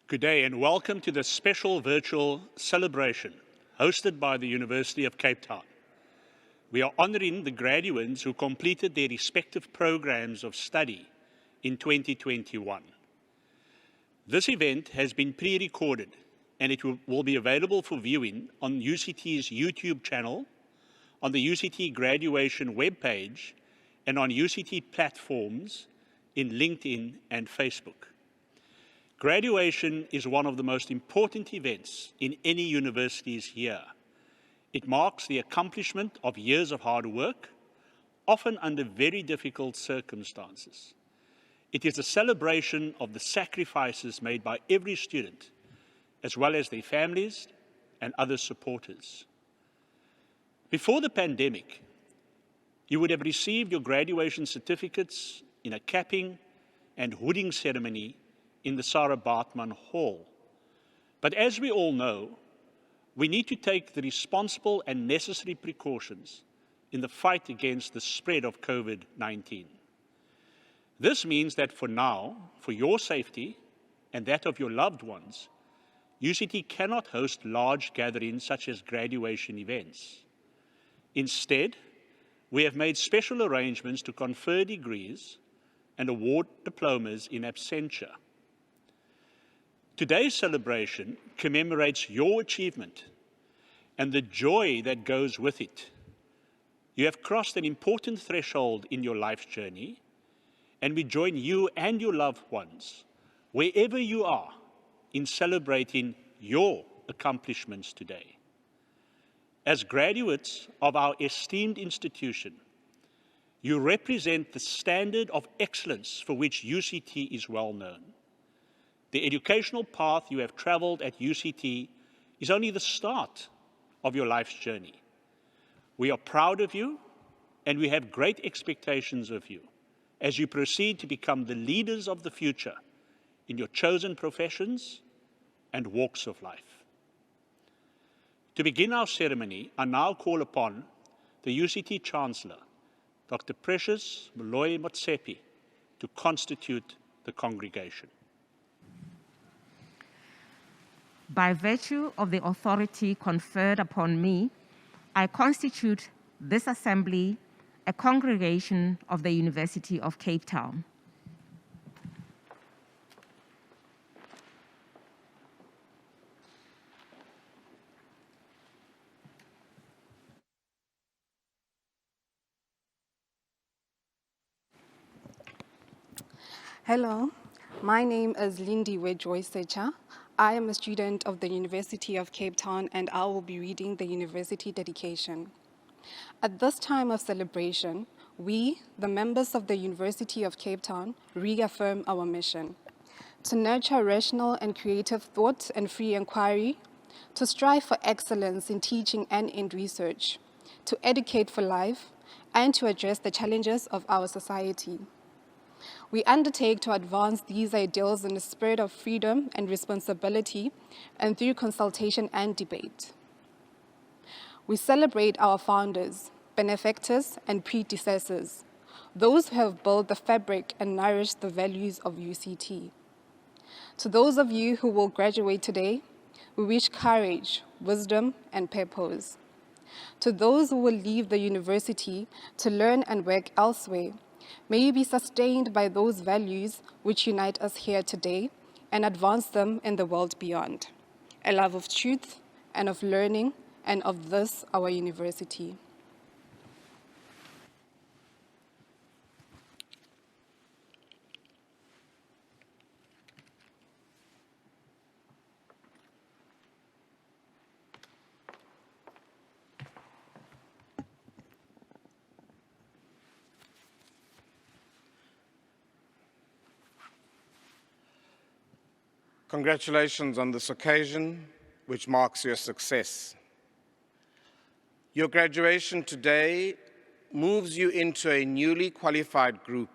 Good day and welcome to this special virtual celebration hosted by the University of Cape Town. We are honouring the graduates who completed their respective programs of study in 2021. This event has been pre-recorded and it will be available for viewing on UCT's YouTube channel, on the UCT graduation webpage, and on UCT platforms in LinkedIn and Facebook. Graduation is one of the most important events in any university's year. It marks the accomplishment of years of hard work, often under very difficult circumstances. It is a celebration of the sacrifices made by every student, as well as their families and other supporters. Before the pandemic, you would have received your graduation certificates in a capping and hooding ceremony in the Sarah Baartman Hall. But as we all know, we need to take the responsible and necessary precautions in the fight against the spread of COVID-19. This means that for now, for your safety and that of your loved ones, UCT cannot host large gatherings such as graduation events. Instead, we have made special arrangements to confer degrees and award diplomas in absentia. Today's celebration commemorates your achievement and the joy that goes with it. You have crossed an important threshold in your life's journey, and we join you and your loved ones, wherever you are, in celebrating your accomplishments today. As graduates of our esteemed institution, you represent the standard of excellence for which UCT is well known. The educational path you have traveled at UCT is only the start of your life's journey. We are proud of you, and we have great expectations of you as you proceed to become the leaders of the future in your chosen professions and walks of life. To begin our ceremony, I now call upon the UCT Chancellor, Dr. Precious Moloi-Motsepe, to constitute the congregation. By virtue of the authority conferred upon me, I constitute this assembly a congregation of the University of Cape Town. Hello, my name is Lindiwe Joy Secha. I am a student of the University of Cape Town and I will be reading the university dedication. At this time of celebration, we, the members of the University of Cape Town, reaffirm our mission: to nurture rational and creative thought and free inquiry, to strive for excellence in teaching and in research, to educate for life, and to address the challenges of our society. We undertake to advance these ideals in a spirit of freedom and responsibility and through consultation and debate. We celebrate our founders, benefactors, and predecessors, those who have built the fabric and nourished the values of UCT. To those of you who will graduate today, we wish courage, wisdom, and purpose. To those who will leave the university to learn and work elsewhere, may you be sustained by those values which unite us here today and advance them in the world beyond: a love of truth and of learning and of this, our university. Congratulations on this occasion, which marks your success. Your graduation today moves you into a newly qualified group,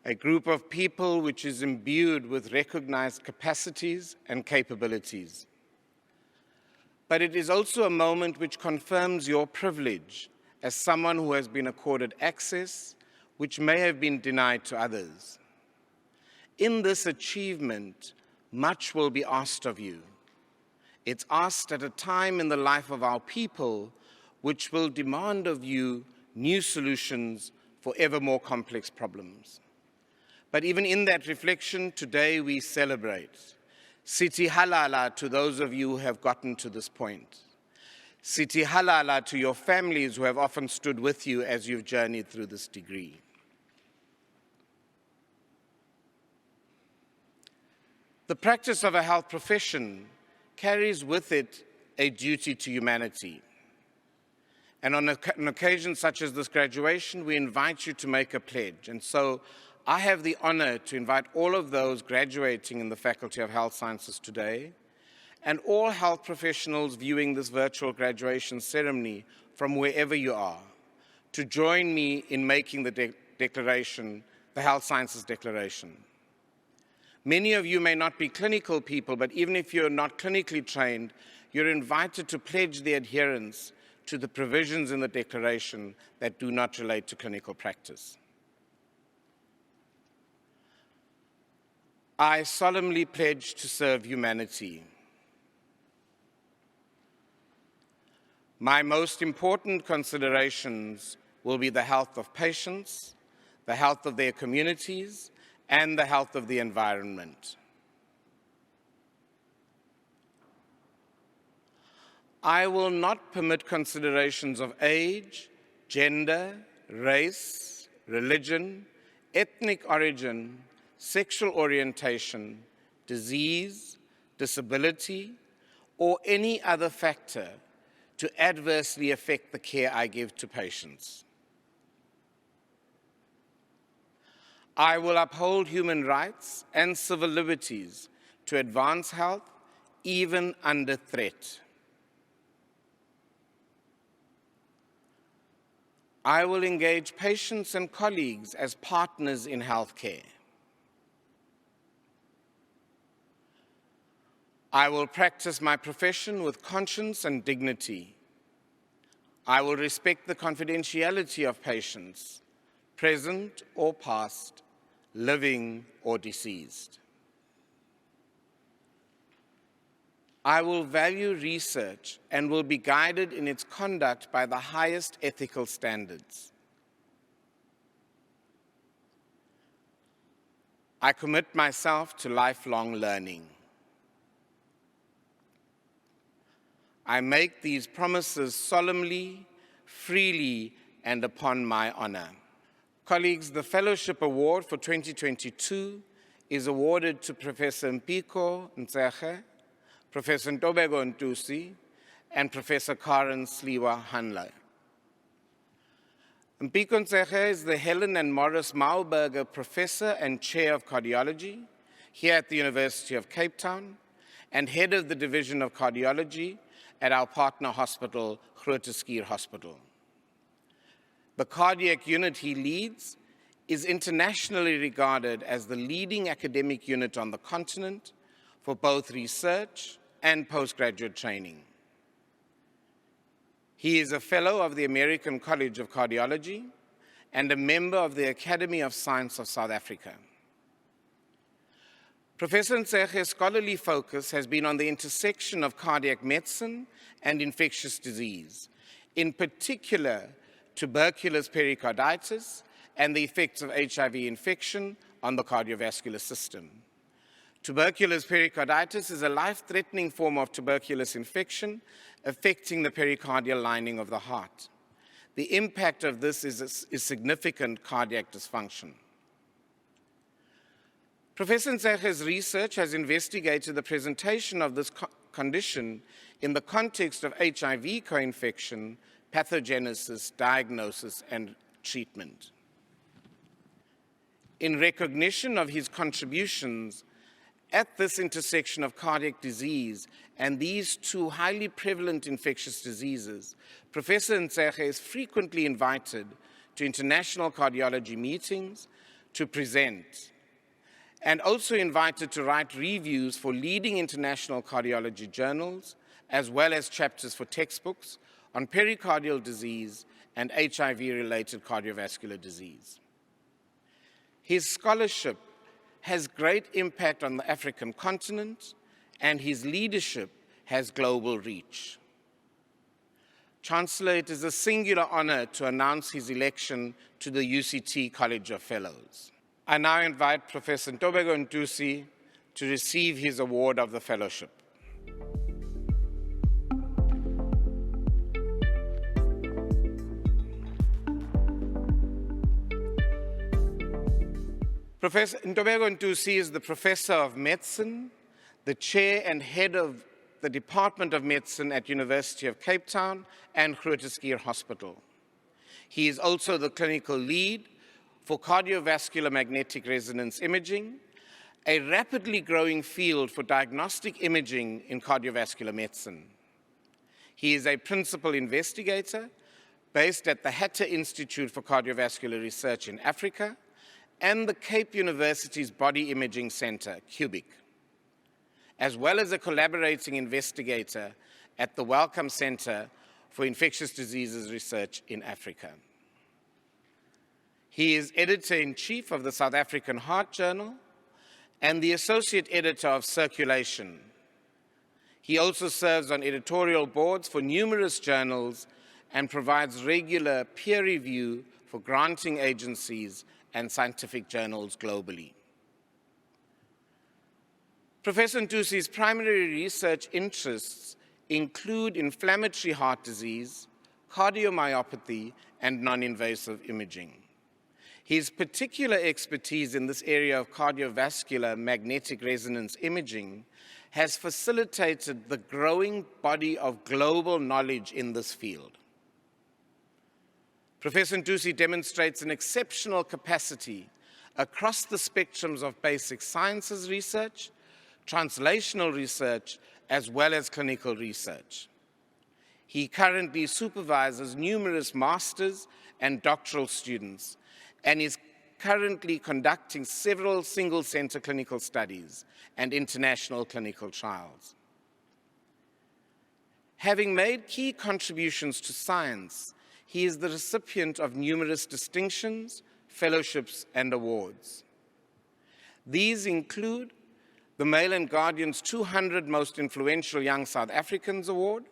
a group of people which is imbued with recognized capacities and capabilities. But it is also a moment which confirms your privilege as someone who has been accorded access which may have been denied to others. In this achievement, much will be asked of you. It's asked at a time in the life of our people which will demand of you new solutions for ever more complex problems. But even in that reflection, today we celebrate. Siti halala to those of you who have gotten to this point. Siti halala to your families who have often stood with you as you've journeyed through this degree. The practice of a health profession carries with it a duty to humanity. And on an occasion such as this graduation, we invite you to make a pledge. And so I have the honor to invite all of those graduating in the Faculty of Health Sciences today, and all health professionals viewing this virtual graduation ceremony from wherever you are, to join me in making the declaration, the Health Sciences Declaration. Many of you may not be clinical people, but even if you're not clinically trained, you're invited to pledge the adherence to the provisions in the declaration that do not relate to clinical practice. I solemnly pledge to serve humanity. My most important considerations will be the health of patients, the health of their communities, and the health of the environment. I will not permit considerations of age, gender, race, religion, ethnic origin, sexual orientation, disease, disability, or any other factor to adversely affect the care I give to patients. I will uphold human rights and civil liberties to advance health, even under threat. I will engage patients and colleagues as partners in healthcare. I will practice my profession with conscience and dignity. I will respect the confidentiality of patients, present or past, living or deceased. I will value research and will be guided in its conduct by the highest ethical standards. I commit myself to lifelong learning. I make these promises solemnly, freely, and upon my honor. Colleagues, the Fellowship Award for 2022 is awarded to Professor Mpiko Ntsege, Professor Ntobeko Ntusi, and Professor Karen Sliwa Hanla. Mpiko Ntsege is the Helen and Morris Mauberger Professor and Chair of Cardiology here at the University of Cape Town and Head of the Division of Cardiology at our partner hospital, Groote Schuur Hospital. The cardiac unit he leads is internationally regarded as the leading academic unit on the continent for both research and postgraduate training. He is a fellow of the American College of Cardiology and a member of the Academy of Science of South Africa. Professor Ntsege's scholarly focus has been on the intersection of cardiac medicine and infectious disease, in particular tuberculous pericarditis and the effects of HIV infection on the cardiovascular system. Tuberculous pericarditis is a life-threatening form of tuberculous infection affecting the pericardial lining of the heart. The impact of this is significant cardiac dysfunction. Professor Ntsege's research has investigated the presentation of this condition in the context of HIV co-infection, pathogenesis, diagnosis, and treatment. In recognition of his contributions at this intersection of cardiac disease and these two highly prevalent infectious diseases, Professor Ntsege is frequently invited to international cardiology meetings to present, and also invited to write reviews for leading international cardiology journals, as well as chapters for textbooks on pericardial disease and HIV-related cardiovascular disease. His scholarship has great impact on the African continent, and his leadership has global reach. Chancellor, it is a singular honor to announce his election to the UCT College of Fellows. I now invite Professor Ntobeko Ntusi to receive his award of the fellowship. Professor Ntobeko Ntusi is the Professor of Medicine, the Chair and Head of the Department of Medicine at University of Cape Town and Groote Schuur Hospital. He is also the clinical lead for cardiovascular magnetic resonance imaging, a rapidly growing field for diagnostic imaging in cardiovascular medicine. He is a principal investigator based at the Hatter Institute for Cardiovascular Research in Africa and the Cape University's Body Imaging Center, CUBIC, as well as a collaborating investigator at the Wellcome Center for Infectious Diseases Research in Africa. He is editor-in-chief of the South African Heart Journal and the associate editor of Circulation. He also serves on editorial boards for numerous journals and provides regular peer review for granting agencies and scientific journals globally. Professor Ntusi's primary research interests include inflammatory heart disease, cardiomyopathy, and non-invasive imaging. His particular expertise in this area of cardiovascular magnetic resonance imaging has facilitated the growing body of global knowledge in this field. Professor Ntusi demonstrates an exceptional capacity across the spectrums of basic sciences research, translational research, as well as clinical research. He currently supervises numerous master's and doctoral students and is currently conducting several single-center clinical studies and international clinical trials. Having made key contributions to science, he is the recipient of numerous distinctions, fellowships, and awards. These include the Mail and Guardian's 200 Most Influential Young South Africans Award,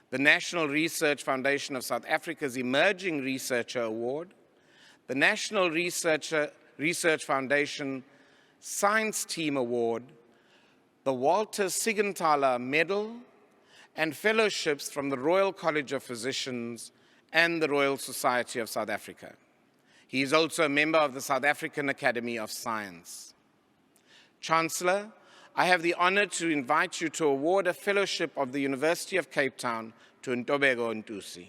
the National Research Foundation of South Africa's Emerging Researcher Award, the National Research Foundation Science Team Award, the Walter Siegenthaler Medal, and fellowships from the Royal College of Physicians and the Royal Society of South Africa. He is also a member of the South African Academy of Science. Chancellor, I have the honor to invite you to award a fellowship of the University of Cape Town to Ntobeko Ntusi.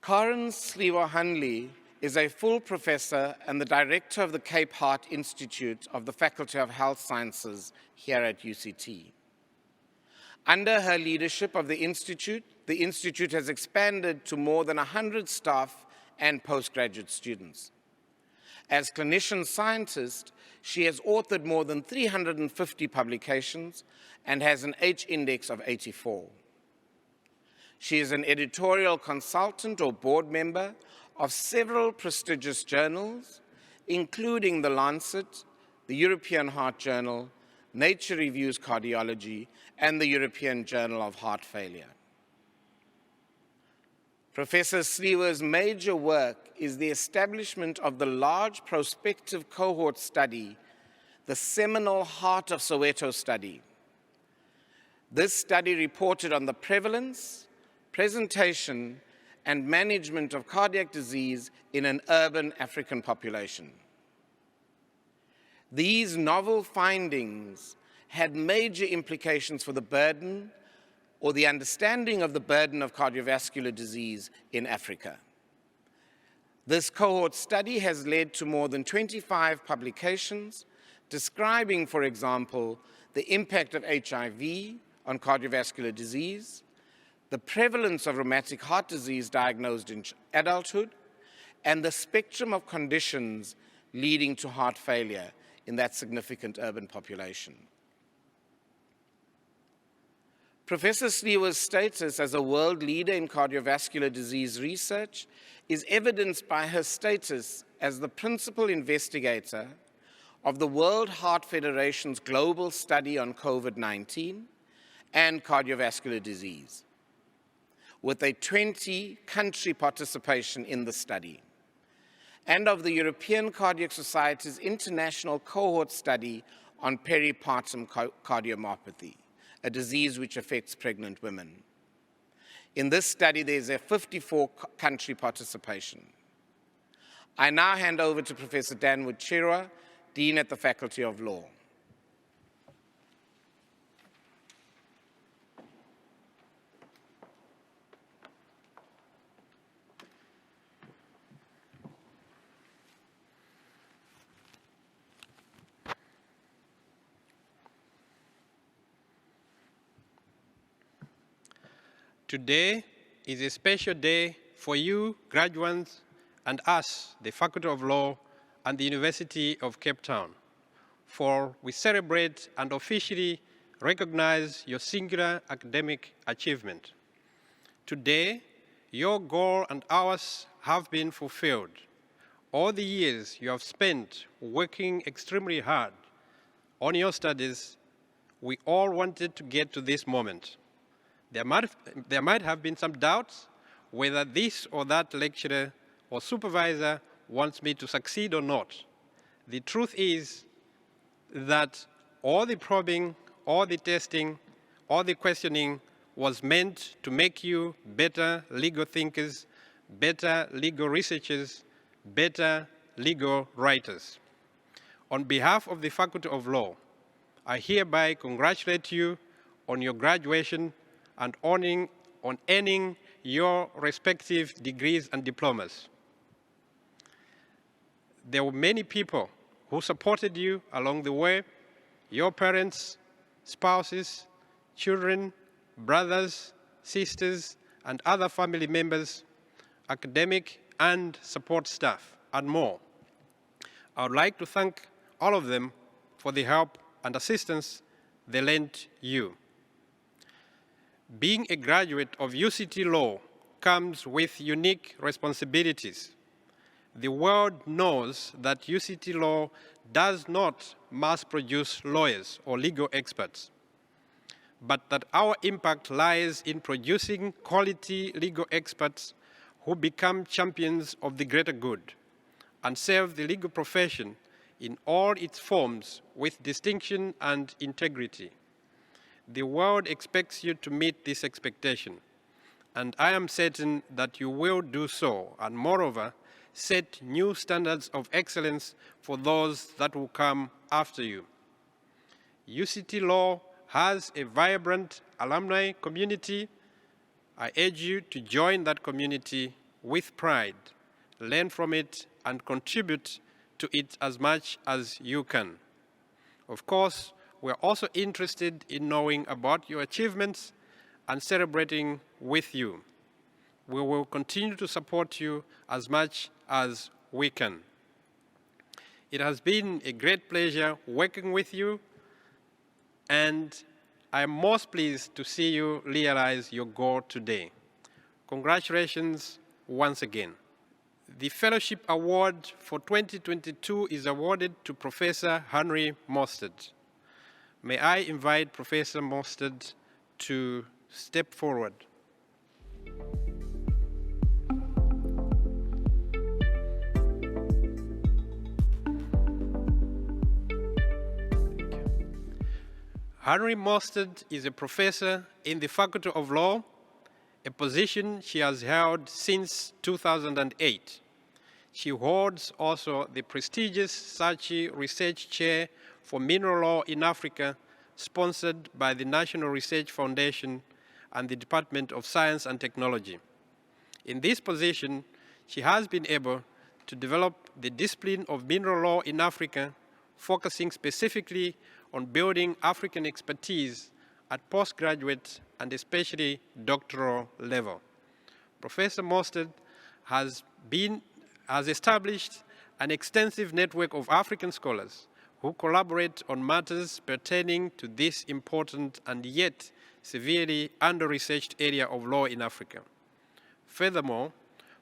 Karen Sliwa-Hanley is a full professor and the director of the Cape Heart Institute of the Faculty of Health Sciences here at UCT. Under her leadership of the institute has expanded to more than 100 staff and postgraduate students. As clinician scientist, she has authored more than 350 publications and has an H-index of 84. She is an editorial consultant or board member of several prestigious journals, including The Lancet, the European Heart Journal, Nature Reviews Cardiology, and the European Journal of Heart Failure. Professor Sliwa's major work is the establishment of the large prospective cohort study, the seminal Heart of Soweto study. This study reported on the prevalence, presentation, and management of cardiac disease in an urban African population. These novel findings had major implications for the burden or the understanding of the burden of cardiovascular disease in Africa. This cohort study has led to more than 25 publications describing, for example, the impact of HIV on cardiovascular disease, the prevalence of rheumatic heart disease diagnosed in adulthood, and the spectrum of conditions leading to heart failure in that significant urban population. Professor Sliwa's status as a world leader in cardiovascular disease research is evidenced by her status as the principal investigator of the World Heart Federation's global study on COVID-19 and cardiovascular disease, with a 20-country participation in the study, and of the European Cardiac Society's international cohort study on peripartum cardiomyopathy, a disease which affects pregnant women. In this study, there's a 54-country participation. I now hand over to Professor Danwood Chirwa, Dean at the Faculty of Law. Today is a special day for you, graduates, and us, the Faculty of Law and the University of Cape Town, for we celebrate and officially recognize your singular academic achievement. Today, your goal and ours have been fulfilled. All the years you have spent working extremely hard on your studies, we all wanted to get to this moment. There might have been some doubts whether this or that lecturer or supervisor wants me to succeed or not. The truth is that all the probing, all the testing, all the questioning was meant to make you better legal thinkers, better legal researchers, better legal writers. On behalf of the Faculty of Law, I hereby congratulate you on your graduation and on earning your respective degrees and diplomas. There were many people who supported you along the way: your parents, spouses, children, brothers, sisters, and other family members, academic and support staff, and more. I would like to thank all of them for the help and assistance they lent you. Being a graduate of UCT Law comes with unique responsibilities. The world knows that UCT Law does not mass-produce lawyers or legal experts, but that our impact lies in producing quality legal experts who become champions of the greater good and serve the legal profession in all its forms with distinction and integrity. The world expects you to meet this expectation, and I am certain that you will do so, and moreover, set new standards of excellence for those that will come after you. UCT Law has a vibrant alumni community. I urge you to join that community with pride, learn from it, and contribute to it as much as you can. Of course, we're also interested in knowing about your achievements and celebrating with you. We will continue to support you as much as we can. It has been a great pleasure working with you, and I am most pleased to see you realize your goal today. Congratulations once again. The Fellowship Award for 2022 is awarded to Professor Henry Mostert. May I invite Professor Mostert to step forward. Henry Mostert is a professor in the Faculty of Law, a position she has held since 2008. She holds also the prestigious Saatchi Research Chair for Mineral Law in Africa, sponsored by the National Research Foundation and the Department of Science and Technology. In this position, she has been able to develop the discipline of mineral law in Africa, focusing specifically on building African expertise at postgraduate and especially doctoral level. Professor Mostert has been has established an extensive network of African scholars who collaborate on matters pertaining to this important and yet severely under-researched area of law in Africa. Furthermore,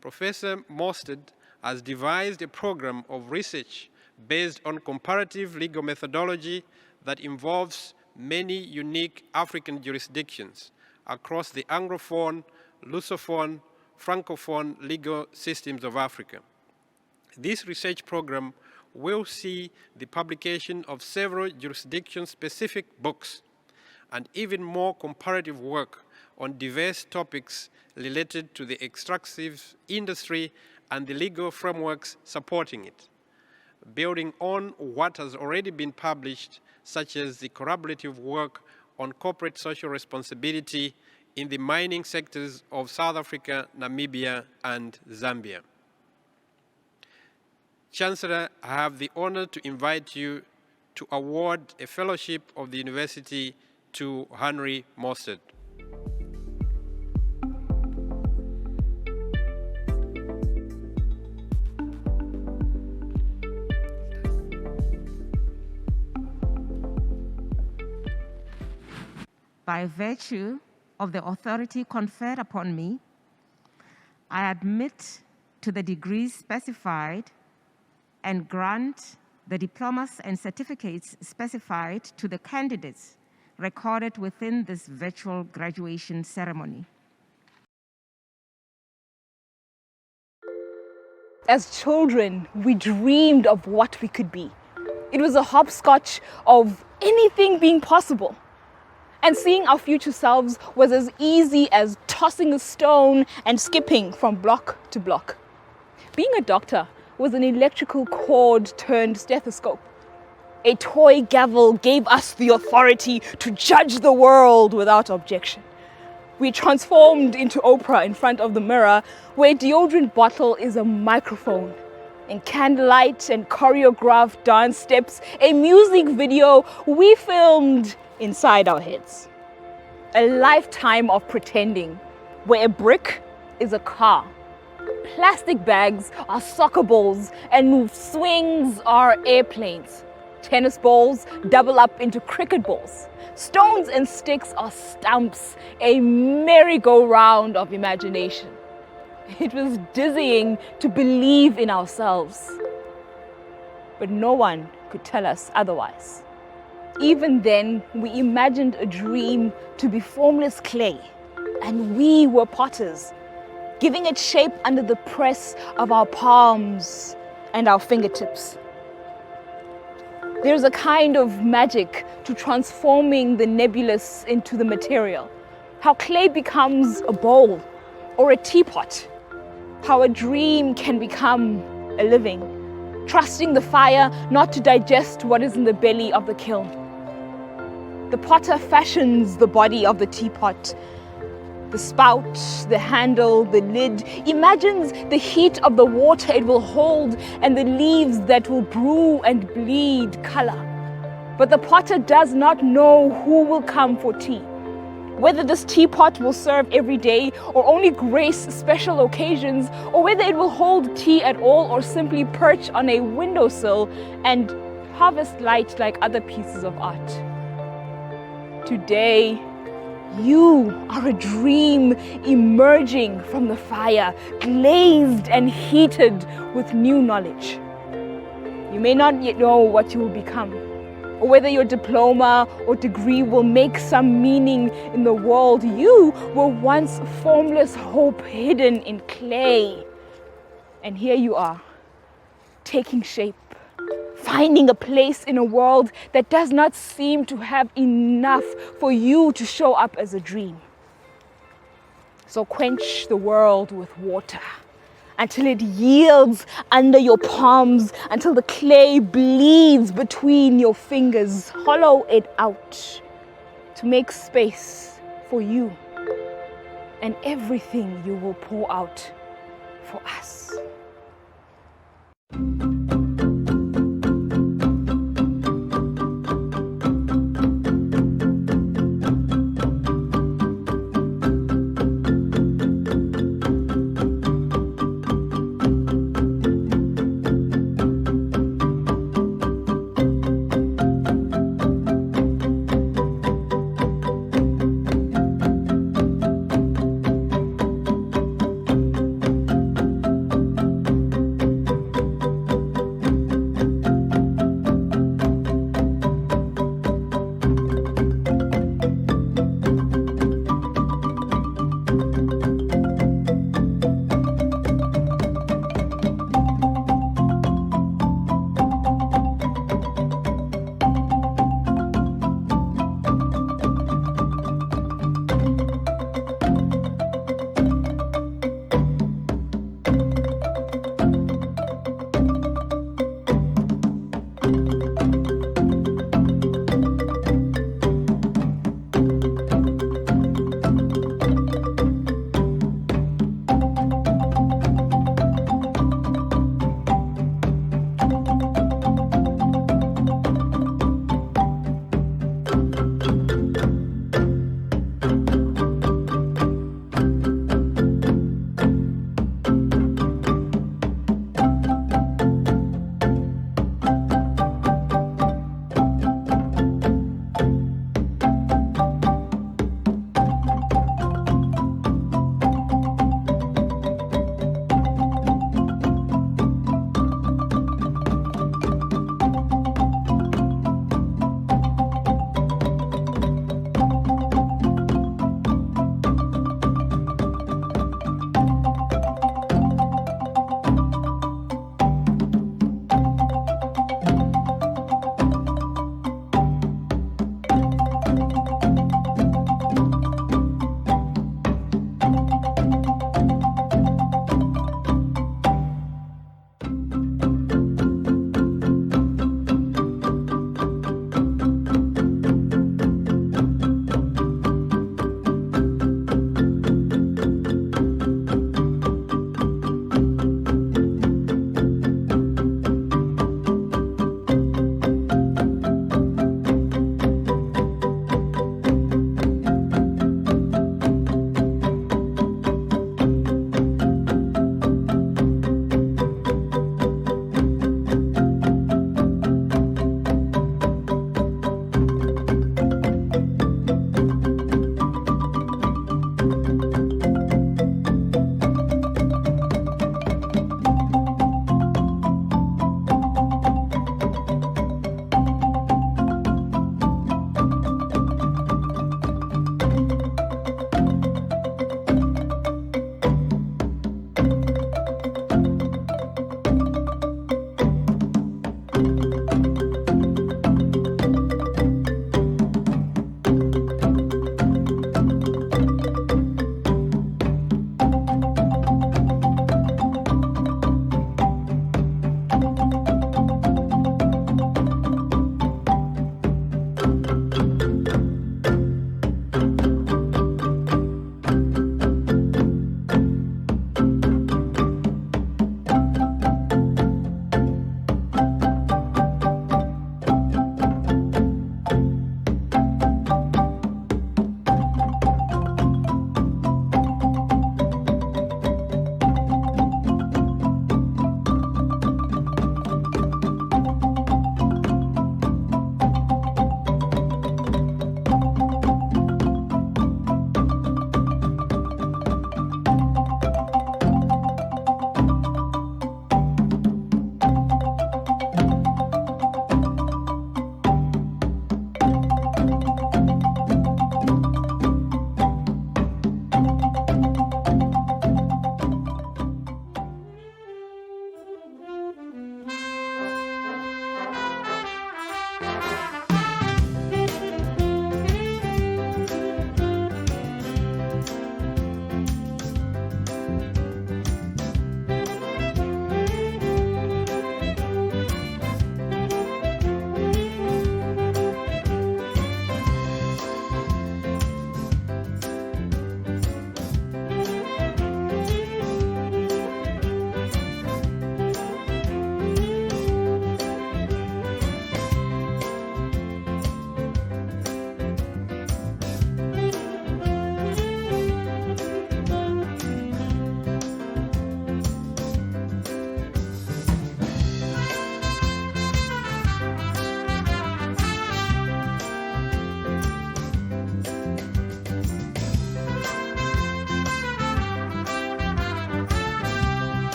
Professor Mostert has devised a program of research based on comparative legal methodology that involves many unique African jurisdictions across the Anglophone, Lusophone, Francophone legal systems of Africa. This research program will see the publication of several jurisdiction-specific books and even more comparative work on diverse topics related to the extractive industry and the legal frameworks supporting it, building on what has already been published, such as the collaborative work on corporate social responsibility in the mining sectors of South Africa, Namibia, and Zambia. Chancellor, I have the honor to invite you to award a fellowship of the university to Henry Mostert. By virtue of the authority conferred upon me, I admit to the degrees specified and grant the diplomas and certificates specified to the candidates recorded within this virtual graduation ceremony. As children, we dreamed of what we could be. It was a hopscotch of anything being possible. And seeing our future selves was as easy as tossing a stone and skipping from block to block. Being a doctor was an electrical cord turned stethoscope. A toy gavel gave us the authority to judge the world without objection. We transformed into Oprah in front of the mirror, where a deodorant bottle is a microphone. In candlelight and choreographed dance steps, a music video we filmed inside our heads. A lifetime of pretending, where a brick is a car, plastic bags are soccer balls, and swings are airplanes. Tennis balls double up into cricket balls. Stones and sticks are stumps, a merry-go-round of imagination. It was dizzying to believe in ourselves, but no one could tell us otherwise. Even then, we imagined a dream to be formless clay, and we were potters, giving it shape under the press of our palms and our fingertips. There's a kind of magic to transforming the nebulous into the material. How clay becomes a bowl or a teapot. How a dream can become a living, trusting the fire not to digest what is in the belly of the kiln. The potter fashions the body of the teapot. The spout, the handle, the lid, imagines the heat of the water it will hold and the leaves that will brew and bleed color. But the potter does not know who will come for tea, whether this teapot will serve every day or only grace special occasions, or whether it will hold tea at all or simply perch on a windowsill and harvest light like other pieces of art. Today, you are a dream emerging from the fire, glazed and heated with new knowledge. You may not yet know what you will become, or whether your diploma or degree will make some meaning in the world. You were once formless hope hidden in clay. And here you are, taking shape, finding a place in a world that does not seem to have enough for you to show up as a dream. So quench the world with water until it yields under your palms, until the clay bleeds between your fingers. Hollow it out to make space for you and everything you will pour out for us.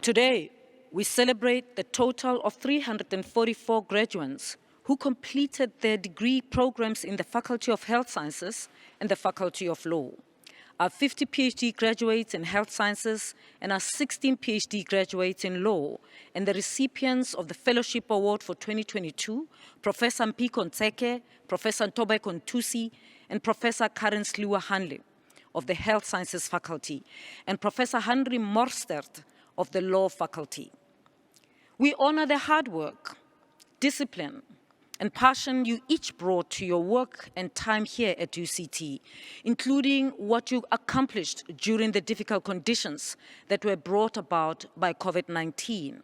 Today, we celebrate the total of 344 graduates who completed their degree programs in the Faculty of Health Sciences and the Faculty of Law. Our 50 PhD graduates in health sciences and our 16 PhD graduates in law, and the recipients of the Fellowship Award for 2022, Professor Mpiko Ntseke, Professor Ntobeko Ntusi, and Professor Karen Sliwa-Hanle of the Health Sciences Faculty, and Professor Henry Morstert of the Law Faculty. We honor the hard work, discipline, and passion you each brought to your work and time here at UCT, including what you accomplished during the difficult conditions that were brought about by COVID-19.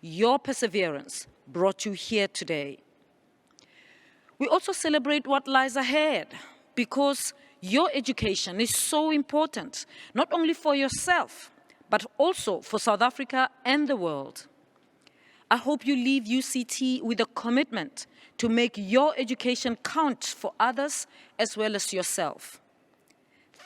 Your perseverance brought you here today. We also celebrate what lies ahead, because your education is so important, not only for yourself, but also for South Africa and the world. I hope you leave UCT with a commitment to make your education count for others as well as yourself.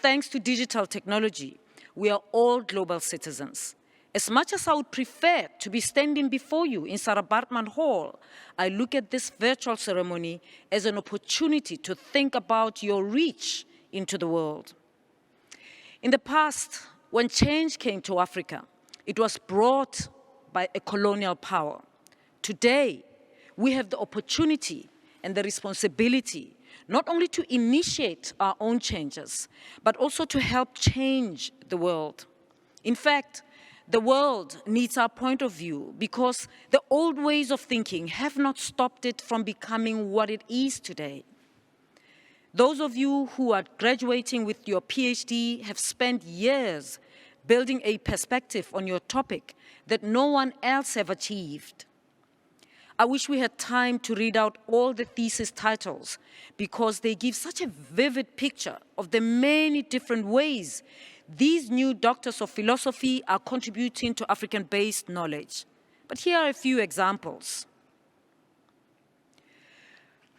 Thanks to digital technology, we are all global citizens. As much as I would prefer to be standing before you in Sarah Baartman Hall, I look at this virtual ceremony as an opportunity to think about your reach into the world. In the past, when change came to Africa, it was brought by a colonial power. Today, we have the opportunity and the responsibility not only to initiate our own changes, but also to help change the world. In fact, the world needs our point of view, because the old ways of thinking have not stopped it from becoming what it is today. Those of you who are graduating with your PhD have spent years building a perspective on your topic that no one else have achieved. I wish we had time to read out all the thesis titles, because they give such a vivid picture of the many different ways these new doctors of philosophy are contributing to African-based knowledge. But here are a few examples.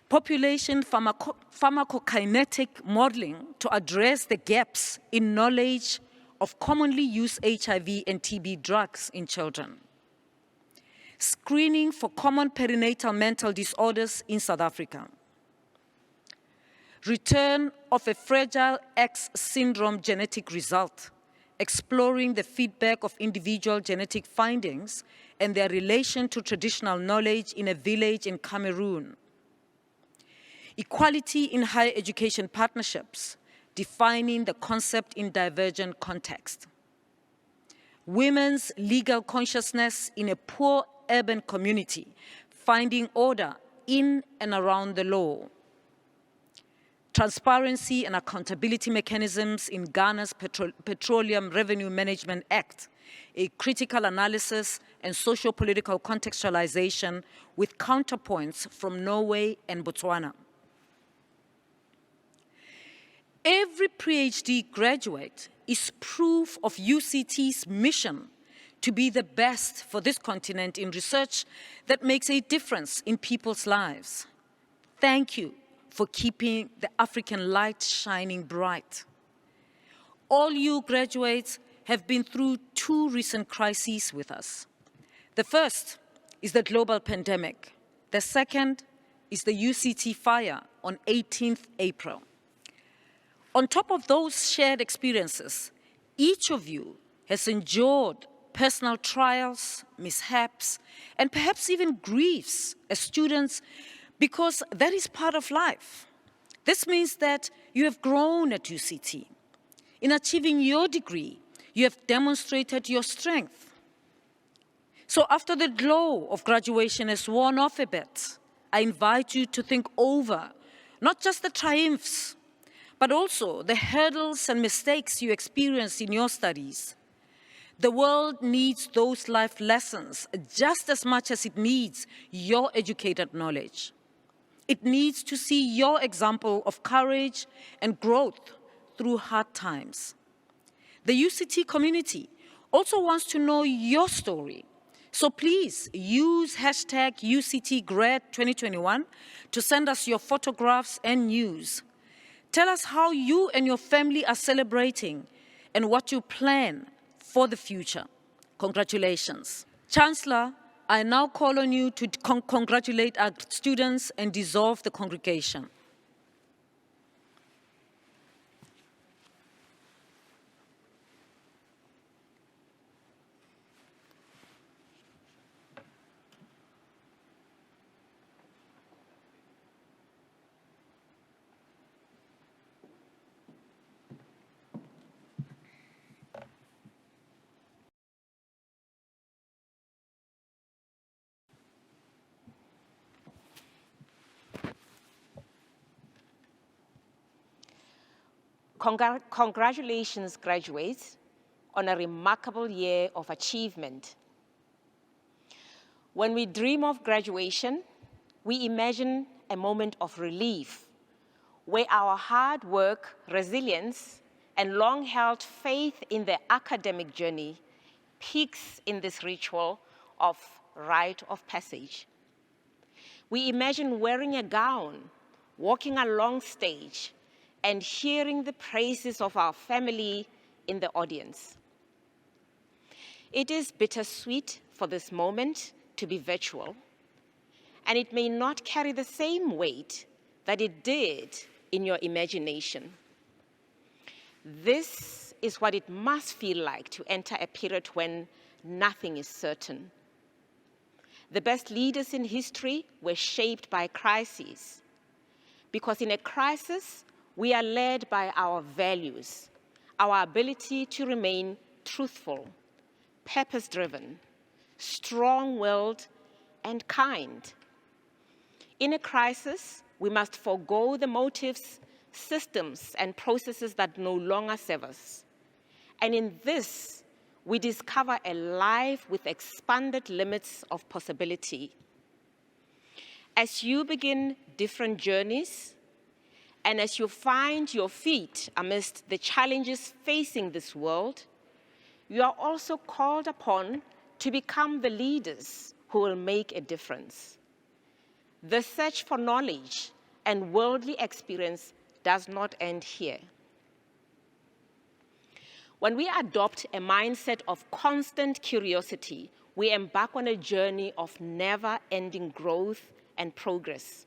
Population pharmacokinetic modeling to address the gaps in knowledge of commonly used HIV and TB drugs in children. Screening for common perinatal mental disorders in South Africa. Return of a Fragile X syndrome genetic result, exploring the feedback of individual genetic findings and their relation to traditional knowledge in a village in Cameroon. Equality in higher education partnerships, defining the concept in divergent context. Women's legal consciousness in a poor urban community, finding order in and around the law. Transparency and accountability mechanisms in Ghana's Petroleum Revenue Management Act, a critical analysis and socio-political contextualization with counterpoints from Norway and Botswana. Every PhD graduate is proof of UCT's mission to be the best for this continent in research that makes a difference in people's lives. Thank you for keeping the African light shining bright. All you graduates have been through two recent crises with us. The first is the global pandemic. The second is the UCT fire on 18th April. On top of those shared experiences, each of you has endured personal trials, mishaps, and perhaps even griefs as students, because that is part of life. This means that you have grown at UCT. In achieving your degree, you have demonstrated your strength. So after the glow of graduation has worn off a bit, I invite you to think over not just the triumphs, but also the hurdles and mistakes you experienced in your studies. The world needs those life lessons just as much as it needs your educated knowledge. It needs to see your example of courage and growth through hard times. The UCT community also wants to know your story. So please use hashtag UCTGrad2021 to send us your photographs and news. Tell us how you and your family are celebrating and what you plan for the future. Congratulations. Chancellor, I now call on you to congratulate our students and dissolve the congregation. Congratulations, graduates, on a remarkable year of achievement. When we dream of graduation, we imagine a moment of relief, where our hard work, resilience, and long-held faith in the academic journey peaks in this ritual of rite of passage. We imagine wearing a gown, walking along stage, and hearing the praises of our family in the audience. It is bittersweet for this moment to be virtual, and it may not carry the same weight that it did in your imagination. This is what it must feel like to enter a period when nothing is certain. The best leaders in history were shaped by crises, because in a crisis, we are led by our values, our ability to remain truthful, purpose-driven, strong-willed, and kind. In a crisis, we must forego the motives, systems, and processes that no longer serve us. And in this, we discover a life with expanded limits of possibility. As you begin different journeys, and as you find your feet amidst the challenges facing this world, you are also called upon to become the leaders who will make a difference. The search for knowledge and worldly experience does not end here. When we adopt a mindset of constant curiosity, we embark on a journey of never-ending growth and progress.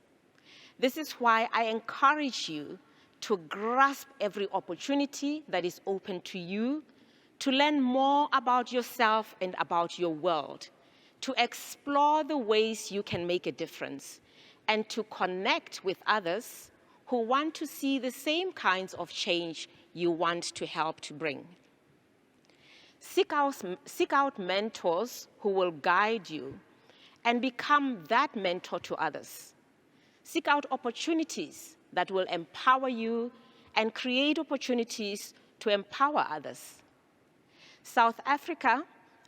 This is why I encourage you to grasp every opportunity that is open to you, to learn more about yourself and about your world, to explore the ways you can make a difference, and to connect with others who want to see the same kinds of change you want to help to bring. Seek out mentors who will guide you and become that mentor to others. Seek out opportunities that will empower you and create opportunities to empower others. South Africa,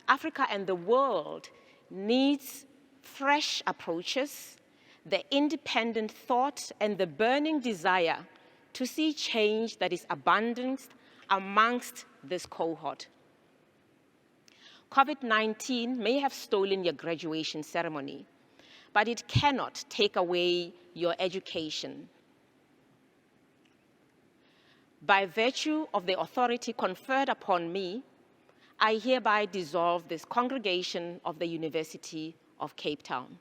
Africa and the world needs fresh approaches, the independent thought and the burning desire to see change that is abundant amongst this cohort. COVID-19 may have stolen your graduation ceremony, but it cannot take away your education. By virtue of the authority conferred upon me, I hereby dissolve this congregation of the University of Cape Town.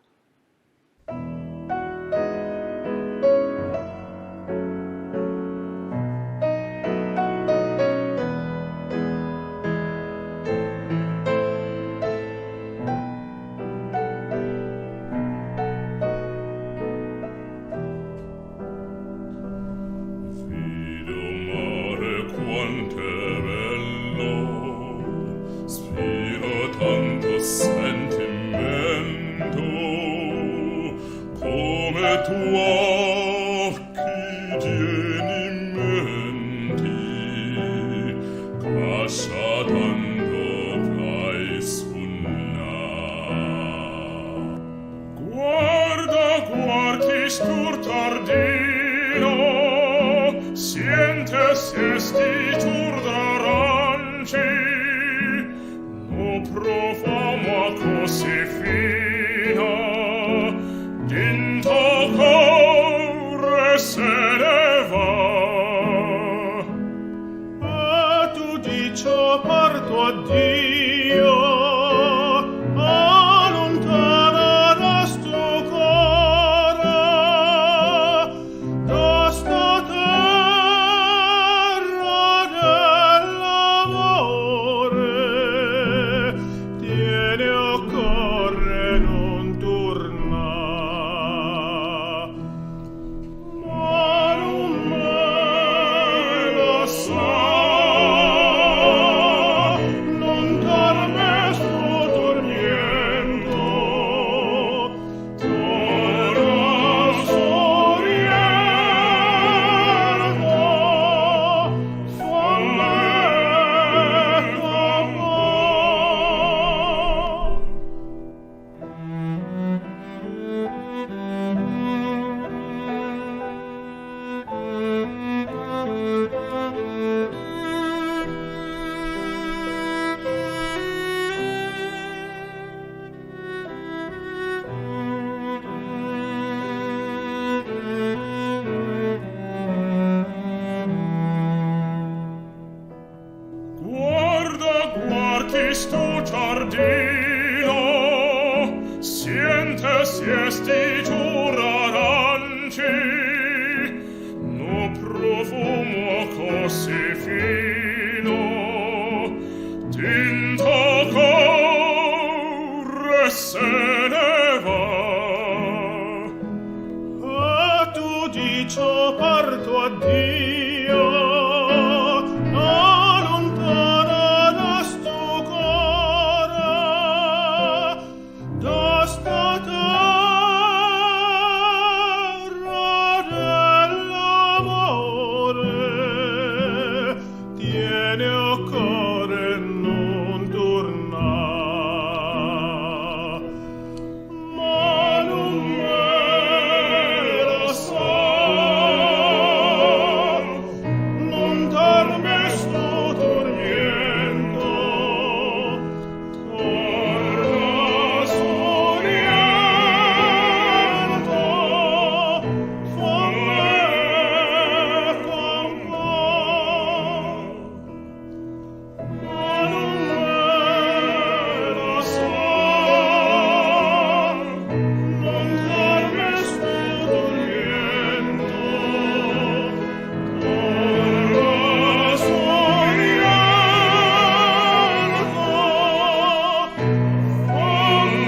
Parto addio questo giardino sientes esti giur aranci, no profumo così fino, tinta corre se ne va. A tu dicio parto addio, allontanas tu cora, da sta terra dell'amore, tiene a cuore non tornar. Ma non me lo so, non dorme sto dormiendo, torna Surriento, fammi compagno. Ma non me lo so, non dorme sto dormiendo, torna Surriento, fammi